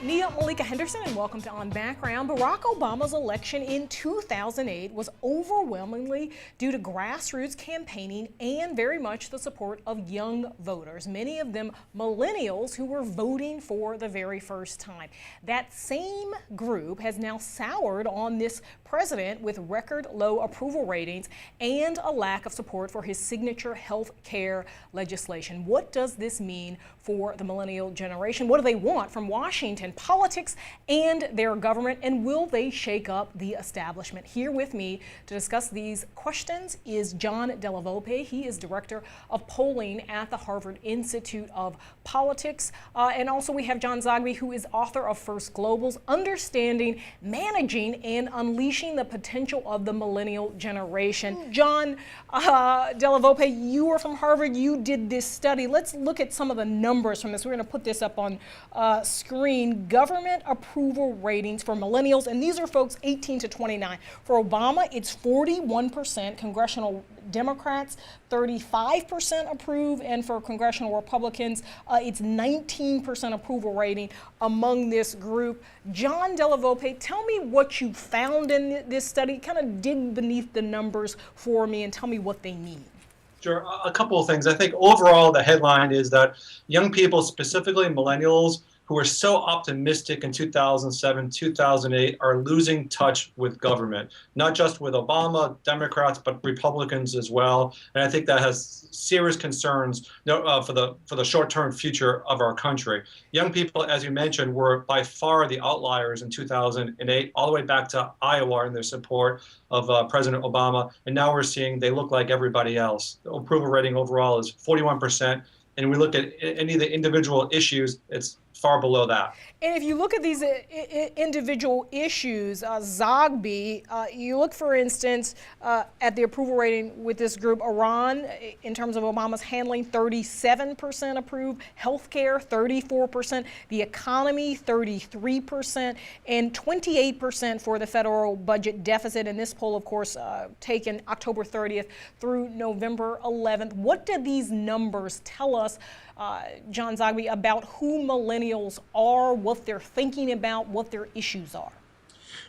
Nia Malika Henderson, and welcome to On Background. Barack Obama's election in 2008 was overwhelmingly due to grassroots campaigning and very much the support of young voters, many of them millennials who were voting for the very first time. That same group has now soured on this president with record low approval ratings and a lack of support for his signature health care legislation. What does this mean for the millennial generation? What do they want from Washington, politics, and their government? And will they shake up the establishment? Here with me to discuss these questions is John Della. He is director of polling at the Harvard Institute of Politics. And also we have John Zogby, who is author of First Global's Understanding, Managing, and Unleashing the Potential of the Millennial Generation. John Della, you are from Harvard. You did this study. Let's look at some of the numbers from this. We're going to put this up on screen. Government approval ratings for millennials, and these are folks 18 to 29. For Obama, it's 41%. Congressional Democrats, 35% approve, and for congressional Republicans, it's 19% approval rating among this group. John Della, tell me what you found in this study. Kind of dig beneath the numbers for me and tell me what they mean. Sure. A couple of things. I think overall the headline is that young people, specifically millennials, who were so optimistic in 2007, 2008, are losing touch with government, not just with Obama, Democrats, but Republicans as well. And I think that has serious concerns for the short-term future of our country. Young people, as you mentioned, were by far the outliers in 2008, all the way back to Iowa in their support of President Obama. And now we're seeing they look like everybody else. The approval rating overall is 41%. And we look at any of the individual issues, it's far below that. And if you look at these individual issues, Zogby, you look, for instance, at the approval rating with this group. Iran, in terms of Obama's handling, 37% approve. Healthcare, 34%. The economy, 33%. And 28% for the federal budget deficit. And this poll, of course, taken October 30th through November 11th. What do these numbers tell us, John Zogby, about who millennials are, what they're thinking about, what their issues are?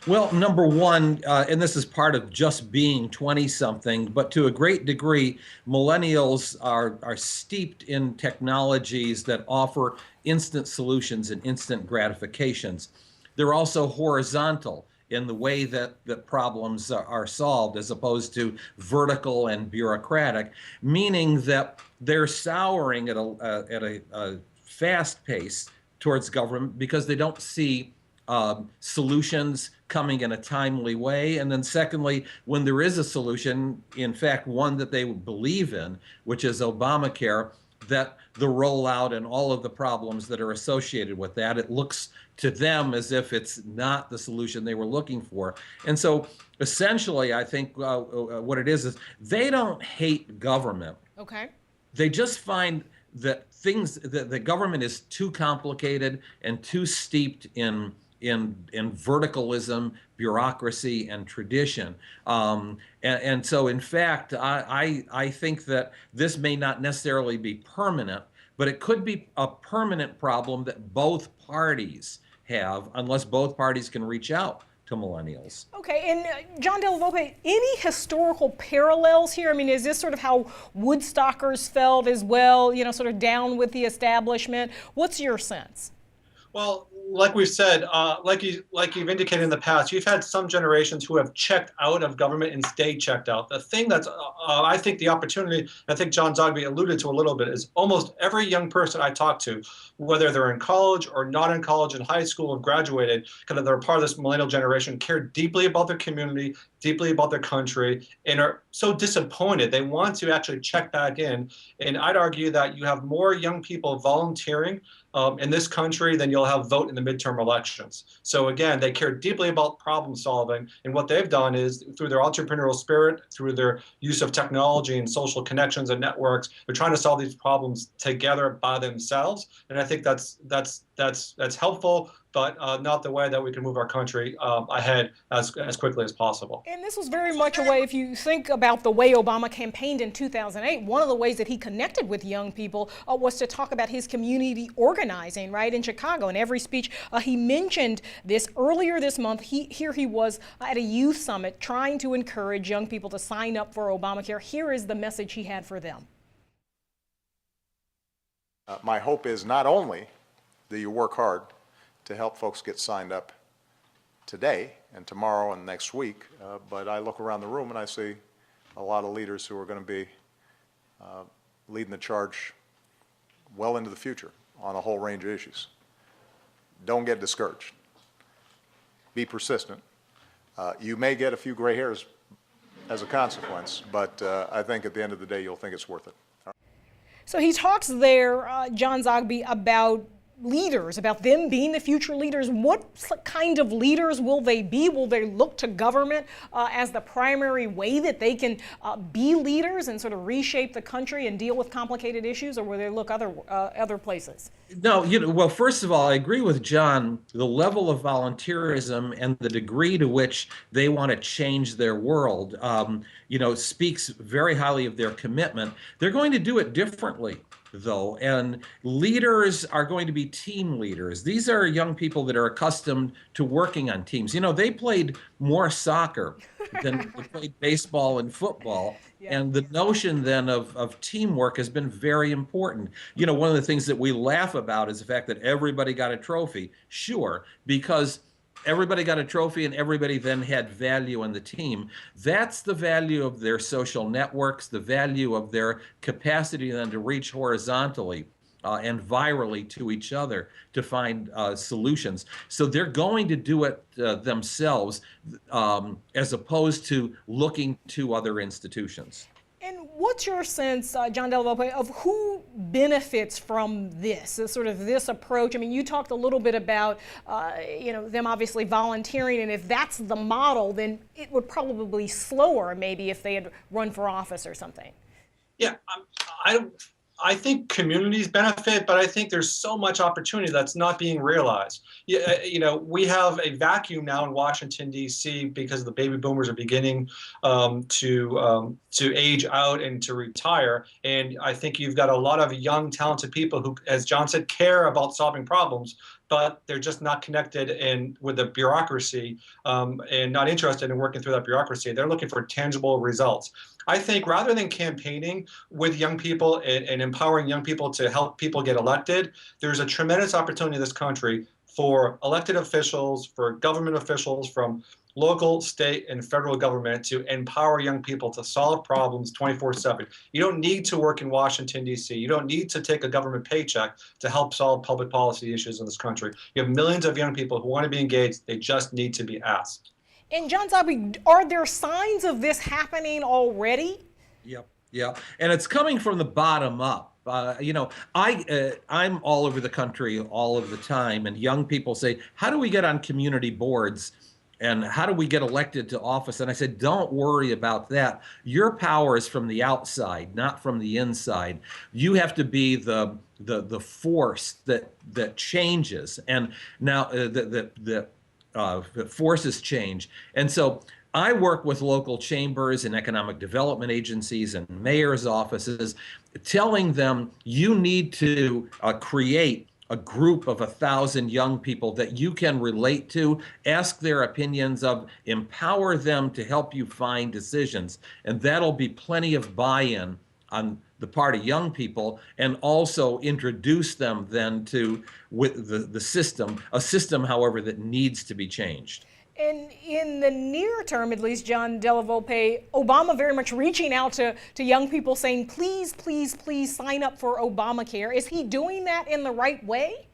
Well, number one, and this is part of just being 20-something, but to a great degree, millennials are steeped in technologies that offer instant solutions and instant gratifications. They're also horizontal in the way that problems are solved, as opposed to vertical and bureaucratic, meaning that they're souring at a fast pace towards government because they don't see solutions coming in a timely way. And then secondly, when there is a solution, in fact, one that they believe in, which is Obamacare, that the rollout and all of the problems that are associated with that, it looks to them as if it's not the solution they were looking for. And so essentially, I think what it is they don't hate government. Okay. They just find that the government is too complicated and too steeped in verticalism, bureaucracy, and tradition. And so, in fact, I think that this may not necessarily be permanent, but it could be a permanent problem that both parties have, unless both parties can reach out to millennials. Okay, and John Della, any historical parallels here? I mean, is this sort of how Woodstockers felt as well, you know, sort of down with the establishment? What's your sense? Well, like we've said, like you've indicated in the past, you've had some generations who have checked out of government and stayed checked out. The thing that's, I think the opportunity, I think John Zogby alluded to a little bit, is almost every young person I talk to, whether they're in college or not in college, in high school, have graduated, kind of they're part of this millennial generation, care deeply about their community, deeply about their country, and are so disappointed. They want to actually check back in. And I'd argue that you have more young people volunteering in this country than you'll have vote in the midterm elections. So again, they care deeply about problem solving, and what they've done is, through their entrepreneurial spirit, through their use of technology and social connections and networks, they're trying to solve these problems together by themselves. And I think that's that's helpful, but not the way that we can move our country ahead as quickly as possible. And this was very much a way, if you think about the way Obama campaigned in 2008, one of the ways that he connected with young people was to talk about his community organizing, right, in Chicago. In every speech, he mentioned this. Earlier this month, here he was at a youth summit trying to encourage young people to sign up for Obamacare. Here is the message he had for them. My hope is not only that you work hard to help folks get signed up today and tomorrow and next week, but I look around the room and I see a lot of leaders who are going to be leading the charge well into the future on a whole range of issues. Don't get discouraged. Be persistent. You may get a few gray hairs as a consequence, but I think at the end of the day you'll think it's worth it. So he talks there, John Zogby, about leaders, about them being the future leaders. What kind of leaders will they be? Will they look to government as the primary way that they can be leaders and sort of reshape the country and deal with complicated issues, or will they look other places? No, well, first of all, I agree with John. The level of volunteerism and the degree to which they want to change their world, speaks very highly of their commitment. They're going to do it differently, though, and leaders are going to be team leaders. These are young people that are accustomed to working on teams. They played more soccer than they played baseball and football. Yeah. And the notion then of teamwork has been very important. One of the things that we laugh about is the fact that everybody got a trophy. Sure, because everybody got a trophy and everybody then had value on the team. That's the value of their social networks, the value of their capacity then to reach horizontally and virally to each other to find solutions. So they're going to do it themselves as opposed to looking to other institutions. And what's your sense, John Della, of who benefits from this approach? I mean, you talked a little bit about, them obviously volunteering, and if that's the model, then it would probably be slower maybe if they had run for office or something. Yeah, I think communities benefit, but I think there's so much opportunity that's not being realized. We have a vacuum now in Washington, D.C. because the baby boomers are beginning to age out and to retire. And I think you've got a lot of young, talented people who, as John said, care about solving problems, but they're just not connected with the bureaucracy and not interested in working through that bureaucracy. They're looking for tangible results. I think rather than campaigning with young people and empowering young people to help people get elected, there's a tremendous opportunity in this country for elected officials, for government officials from local, state, and federal government to empower young people to solve problems 24/7. You don't need to work in Washington, D.C. You don't need to take a government paycheck to help solve public policy issues in this country. You have millions of young people who want to be engaged. They just need to be asked. And John Zogby, are there signs of this happening already? Yep. And it's coming from the bottom up. I'm all over the country all of the time, and young people say, how do we get on community boards? And how do we get elected to office? And I said, don't worry about that. Your power is from the outside, not from the inside. You have to be the force that changes. And now the forces change. And so I work with local chambers and economic development agencies and mayors' offices, telling them you need to create a group of 1,000 young people that you can relate to, ask their opinions of, empower them to help you find decisions. And that'll be plenty of buy-in on the part of young people, and also introduce them then to the system, a system, however, that needs to be changed. And in the near term, at least, John Della Volpe, Obama very much reaching out to young people saying, please, please, please sign up for Obamacare. Is he doing that in the right way?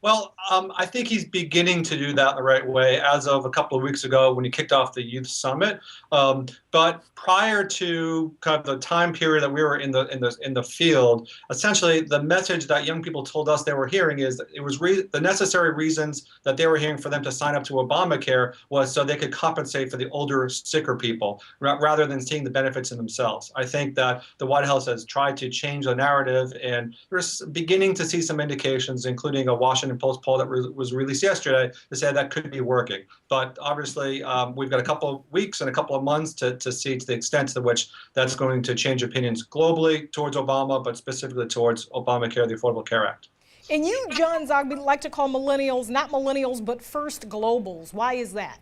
Well, I think he's beginning to do that the right way as of a couple of weeks ago when he kicked off the youth summit. But prior to kind of the time period that we were in the field, essentially the message that young people told us they were hearing is that it was the necessary reasons that they were hearing for them to sign up to Obamacare was so they could compensate for the older, sicker people rather than seeing the benefits in themselves. I think that the White House has tried to change the narrative, and we're beginning to see some indications, including a Washington Washington Post poll that was released yesterday to say that could be working. But obviously, we've got a couple of weeks and a couple of months to see to the extent to which that's going to change opinions globally towards Obama, but specifically towards Obamacare, the Affordable Care Act. And you, John Zogby, like to call millennials not millennials, but first globals. Why is that?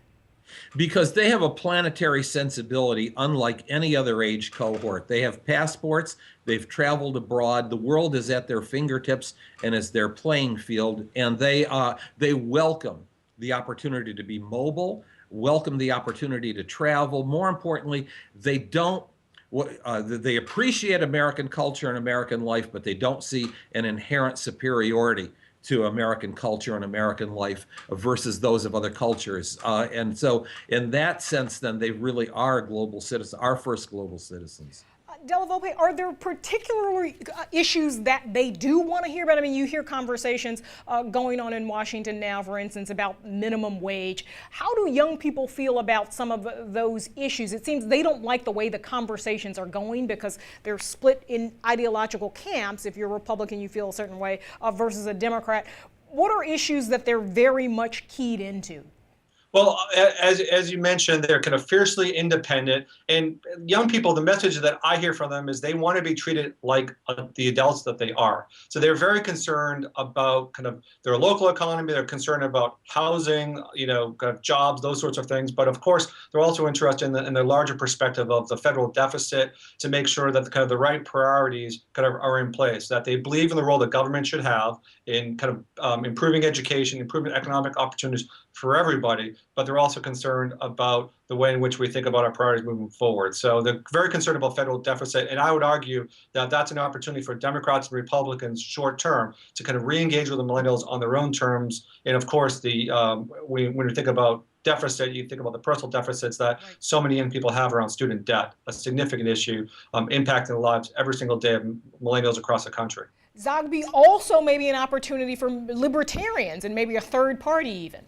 Because they have a planetary sensibility unlike any other age cohort. They have passports, they've traveled abroad, the world is at their fingertips and is their playing field, and they welcome the opportunity to be mobile, welcome the opportunity to travel. More importantly, they appreciate American culture and American life, but they don't see an inherent superiority to American culture and American life versus those of other cultures. And so in that sense, then they really are global citizens, our first global citizens. Della Volpe, are there particular issues that they do want to hear about? I mean, you hear conversations going on in Washington now, for instance, about minimum wage. How do young people feel about some of those issues? It seems they don't like the way the conversations are going because they're split in ideological camps. If you're a Republican, you feel a certain way versus a Democrat. What are issues that they're very much keyed into? Well, as you mentioned, they're kind of fiercely independent, and young people, the message that I hear from them is they want to be treated like the adults that they are. So they're very concerned about kind of their local economy. They're concerned about housing, kind of jobs, those sorts of things. But of course, they're also interested in the larger perspective of the federal deficit to make sure that the right priorities kind of are in place, that they believe in the role that government should have in kind of improving education, improving economic opportunities for everybody, but they're also concerned about the way in which we think about our priorities moving forward. So they're very concerned about federal deficit, and I would argue that that's an opportunity for Democrats and Republicans short term to kind of re-engage with the millennials on their own terms. And of course, when you think about deficit, you think about the personal deficits that so many young people have around student debt, a significant issue impacting the lives every single day of millennials across the country. Zogby, also maybe an opportunity for libertarians and maybe a third party even.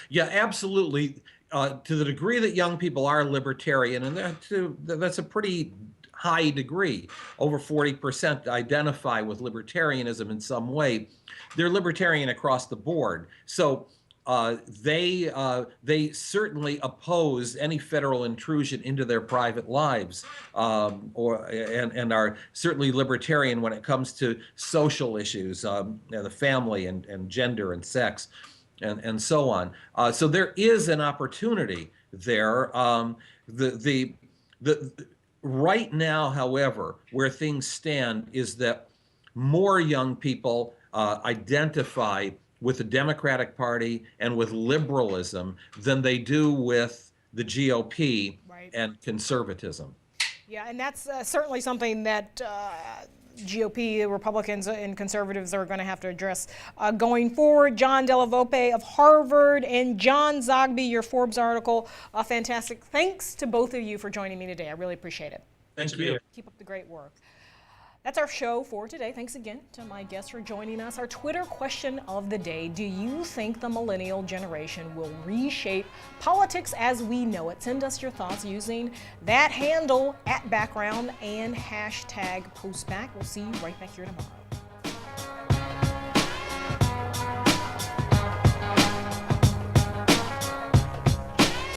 Yeah, absolutely. To the degree that young people are libertarian, and that's a pretty high degree, over 40% identify with libertarianism in some way. They're libertarian across the board. So they certainly oppose any federal intrusion into their private lives, and are certainly libertarian when it comes to social issues, the family and gender and sex. And so on. So there is an opportunity there. Right now, however, where things stand is that more young people identify with the Democratic Party and with liberalism than they do with the GOP and conservatism. Yeah, and that's certainly something that GOP, Republicans, and conservatives are going to have to address going forward. Della Volpe of Harvard and John Zogby, your Forbes article, fantastic. Thanks to both of you for joining me today. I really appreciate it. Thank you. Keep up the great work. That's our show for today. Thanks again to my guests for joining us. Our Twitter question of the day: do you think the millennial generation will reshape politics as we know it? Send us your thoughts using that handle @background and #postback. We'll see you right back here tomorrow.